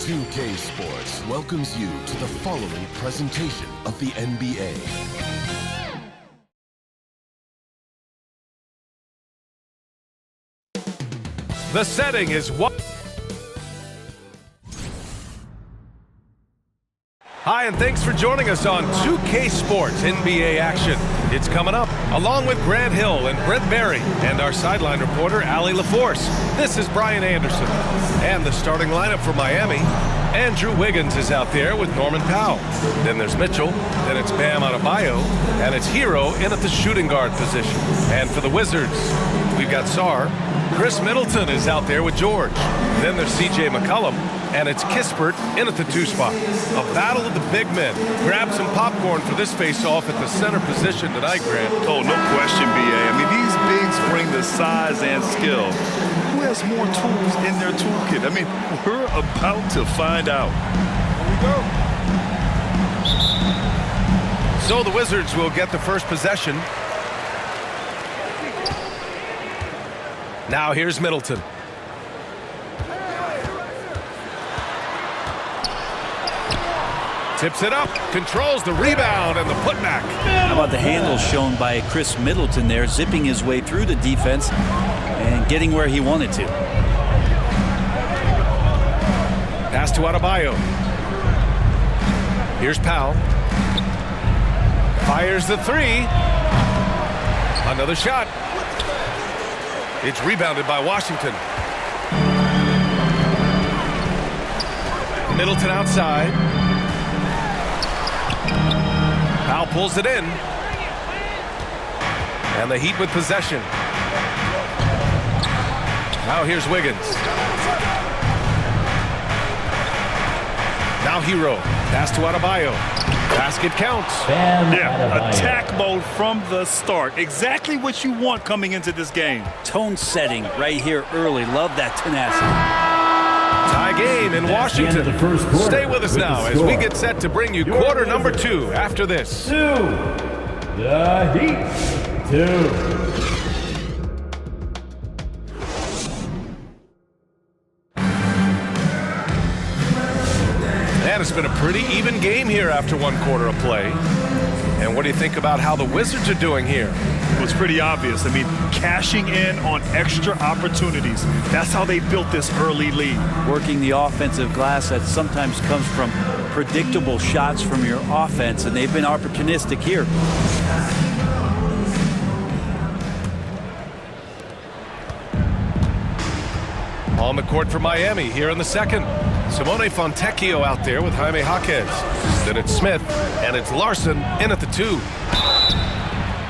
2K Sports welcomes you to the following presentation of the NBA. The setting is what? Hi, and thanks for joining us on 2K Sports NBA action. It's coming up, along with Grant Hill and Brent Berry, and our sideline reporter, Allie LaForce. This is Brian Anderson. And the starting lineup for Miami. Andrew Wiggins is out there with Norman Powell. Then there's Mitchell, then it's Bam Adebayo, and it's Herro in at the shooting guard position. And for the Wizards, we've got Sarr. Chris Middleton is out there with George. Then there's C.J. McCollum, and it's Kispert in at the 2 spot. A battle of the big men. Grab some popcorn for this face-off at the center position tonight, Grant. Oh, no question, B.A. I mean, these bigs bring the size and skill. Who has more tools in their toolkit? I mean, we're about to find out. Here we go. So the Wizards will get the first possession. Now here's Middleton. Tips it up, controls the rebound and the putback. How about the handle shown by Chris Middleton there, zipping his way through the defense and getting where he wanted to. Pass to Adebayo. Here's Powell. Fires the 3. Another shot. It's rebounded by Washington. Middleton outside. Powell pulls it in. And the Heat with possession. Now here's Wiggins. Now Herro. Pass to Adebayo. Basket counts. Yeah, attack mode from the start. Exactly what you want coming into this game. Tone setting right here early. Love that tenacity. Tie game in Washington. Stay with us now as we get set to bring you quarter number 2 after this. The Heat 2. And it's been a pretty even game here after 1 quarter of play. And what do you think about how the Wizards are doing here? It was pretty obvious. I mean, cashing in on extra opportunities. That's how they built this early lead. Working the offensive glass that sometimes comes from predictable shots from your offense, and they've been opportunistic here. On the court for Miami here in the second. Simone Fontecchio out there with Jaime Jaquez. Then it's Smith, and it's Larson in at the 2.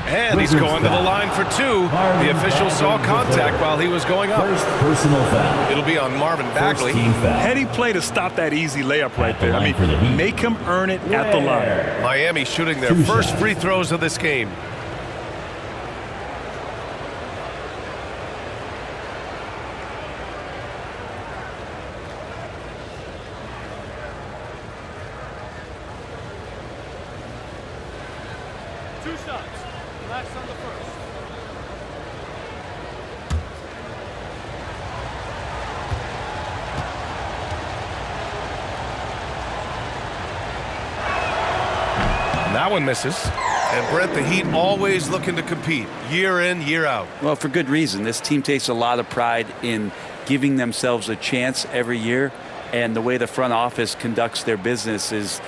And he's going to the line for 2. The official saw contact while he was going up. First personal foul. It'll be on Marvin Bagley. Heady play to stop that easy layup right there. I mean, make him earn it at the line. Miami shooting their first free throws of this game. That one misses. And Brent, the Heat always looking to compete year in, year out. Well, for good reason. This team takes a lot of pride in giving themselves a chance every year. And the way the front office conducts their business is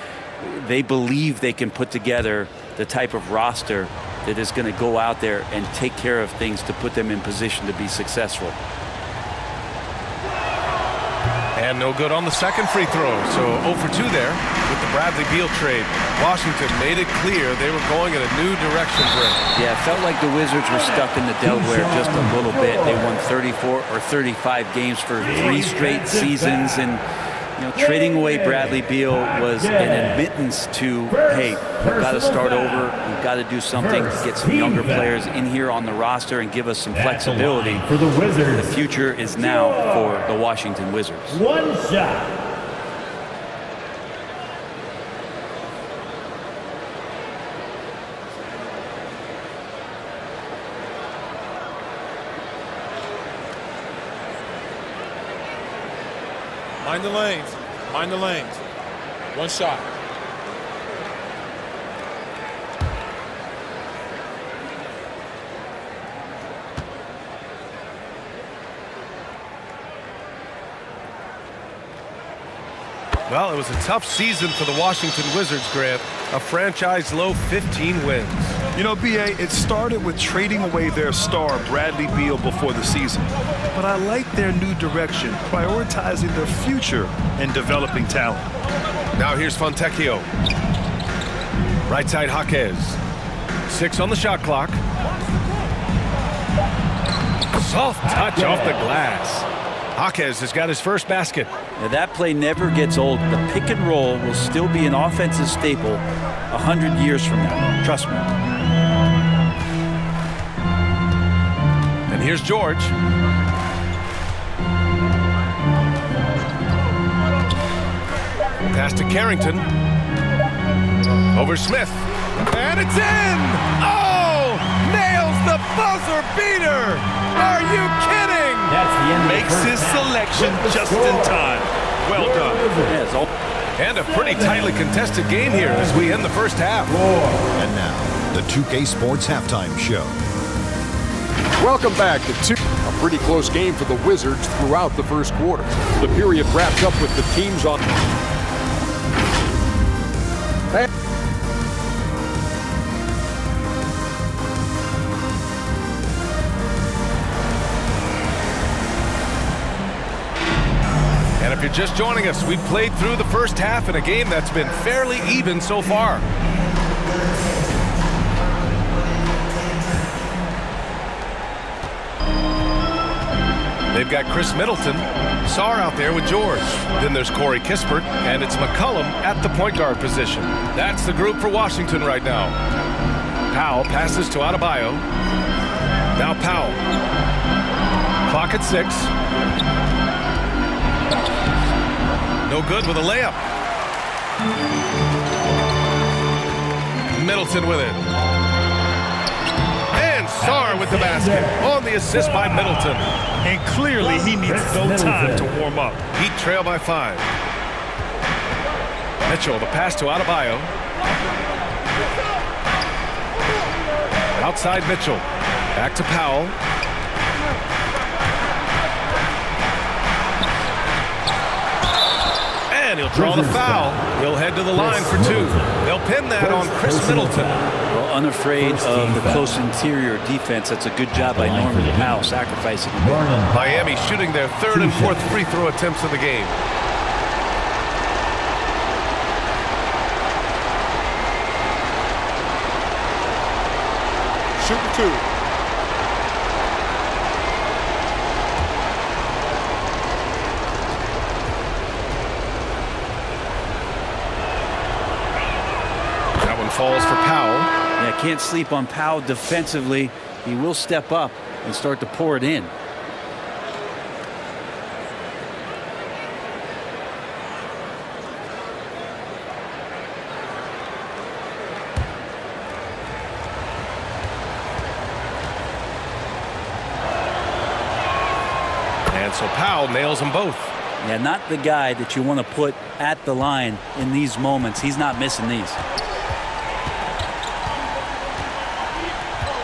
they believe they can put together the type of roster that is going to go out there and take care of things to put them in position to be successful. And no good on the second free throw. So 0 for 2 there with the Bradley Beal trade. Washington made it clear they were going in a new direction, Brent. Yeah, it felt like the Wizards were stuck in the Delaware just a little bit. They won 34 or 35 games for 3 straight seasons, and trading away Bradley Beal was an admittance to, hey, we've got to start over. We've got to do something to get some younger players in here on the roster and give us some flexibility. For the Wizards. The future is now for the Washington Wizards. 1 shot. Mind the lanes. Mind the lanes. One shot. Well, it was a tough season for the Washington Wizards, Grant. A franchise low 15 wins. You know, B.A., it started with trading away their star, Bradley Beal, before the season. But I like their new direction, prioritizing their future and developing talent. Now here's Fontecchio. Right side Jaquez. 6 on the shot clock. Soft touch off the glass. Jaquez has got his first basket. Now that play never gets old. The pick and roll will still be an offensive staple 100 years from now. Trust me. And here's George. Pass to Carrington. Over Smith. And it's in! Oh! Nails the buzzer beater! Are you kidding? That's the end of the Makes first his half. selection just in time. Well done. And a pretty tightly contested game here as we end the first half. And now, the 2K Sports Halftime Show. Welcome back to a pretty close game for the Wizards throughout the first quarter. The period wrapped up with the teams on. And if you're just joining us, we've played through the first half in a game that's been fairly even so far. They've got Chris Middleton, Sarr out there with George. Then there's Corey Kispert, and it's McCollum at the point guard position. That's the group for Washington right now. Powell passes to Adebayo. Now Powell. Clock at 6. No good with a layup. Middleton with it. And Sarr with the basket on the assist by Middleton. And clearly he needs no time to warm up. Heat trail by 5. Mitchell, the pass to Adebayo. Outside Mitchell. Back to Powell. And he'll draw the foul. He'll head to the line for 2. They'll pin that on Chris Middleton. Well, unafraid of the close interior defense. That's a good job by Norman Powell, sacrificing a bit. Miami shooting their 3rd and 4th free throw attempts of the game. Shooting 2. Falls for Powell. Yeah, can't sleep on Powell defensively. He will step up and start to pour it in. And so Powell nails them both. Yeah, not the guy that you want to put at the line in these moments. He's not missing these.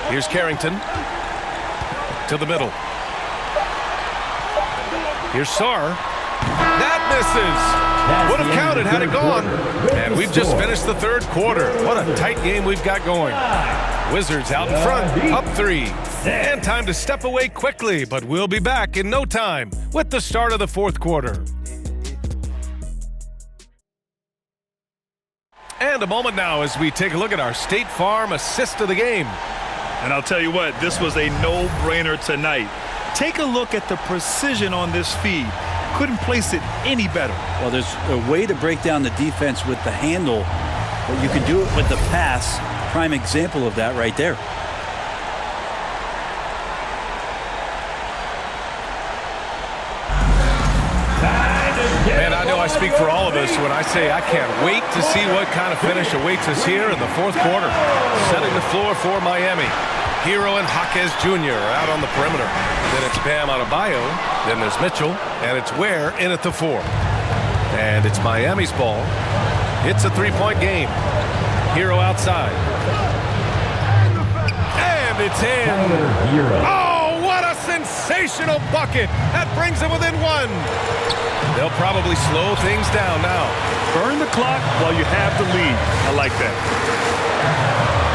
Here's Carrington to the middle. Here's Sarr. That misses. Would have counted had it gone. And we've just finished the 3rd quarter. What a tight game we've got going. Wizards out in front, up 3. And time to step away quickly, but we'll be back in no time with the start of the 4th quarter. And a moment now as we take a look at our State Farm assist of the game. And I'll tell you what, this was a no-brainer tonight. Take a look at the precision on this feed. Couldn't place it any better. Well, there's a way to break down the defense with the handle, but you can do it with the pass. Prime example of that right there. Man, I know I speak for all of us when I say I can't wait to see what kind of finish awaits us here in the 4th quarter. Setting the floor for Miami. Herro and Jaquez Jr. are out on the perimeter. Then it's Bam Adebayo. Then there's Mitchell. And it's Ware in at the 4. And it's Miami's ball. It's a three-point game. Herro outside. And it's in. Oh, what a sensational bucket. That brings them within one. They'll probably slow things down now. Burn the clock while you have the lead. I like that.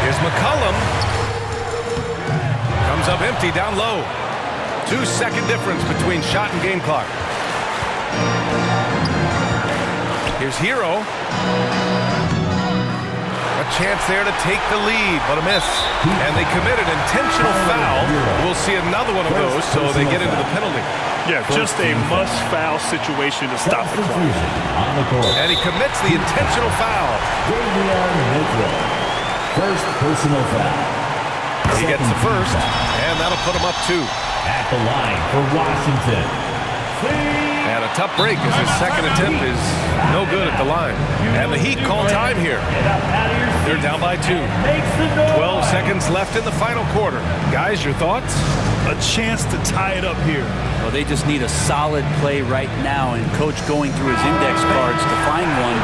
Here's McCollum. Comes up empty down low. 2-second difference between shot and game clock. Here's Herro. A chance there to take the lead, but a miss. And they commit an intentional foul. We'll see another one of those, so they get into the penalty. Yeah, just a must-foul situation to stop the clock. And he commits the intentional foul. First personal foul. He gets the first, and that'll put him up 2. At the line for Washington. And a tough break as his second attempt is no good at the line. And the Heat call time here. They're down by 2. 12 seconds left in the final quarter. Guys, your thoughts? A chance to tie it up here. Well, they just need a solid play right now, and Coach going through his index cards to find one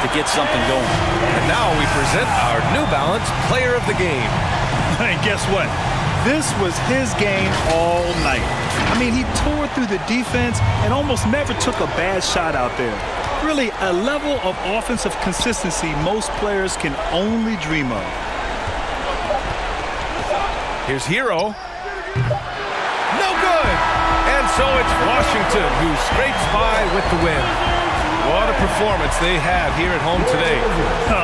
to get something going. And now we present our New Balance Player of the Game. And guess what? This was his game all night. I mean, he tore through the defense and almost never took a bad shot out there. Really, a level of offensive consistency most players can only dream of. Here's Herro. No good! And so it's Washington who scrapes by with the win. What a performance they had here at home today.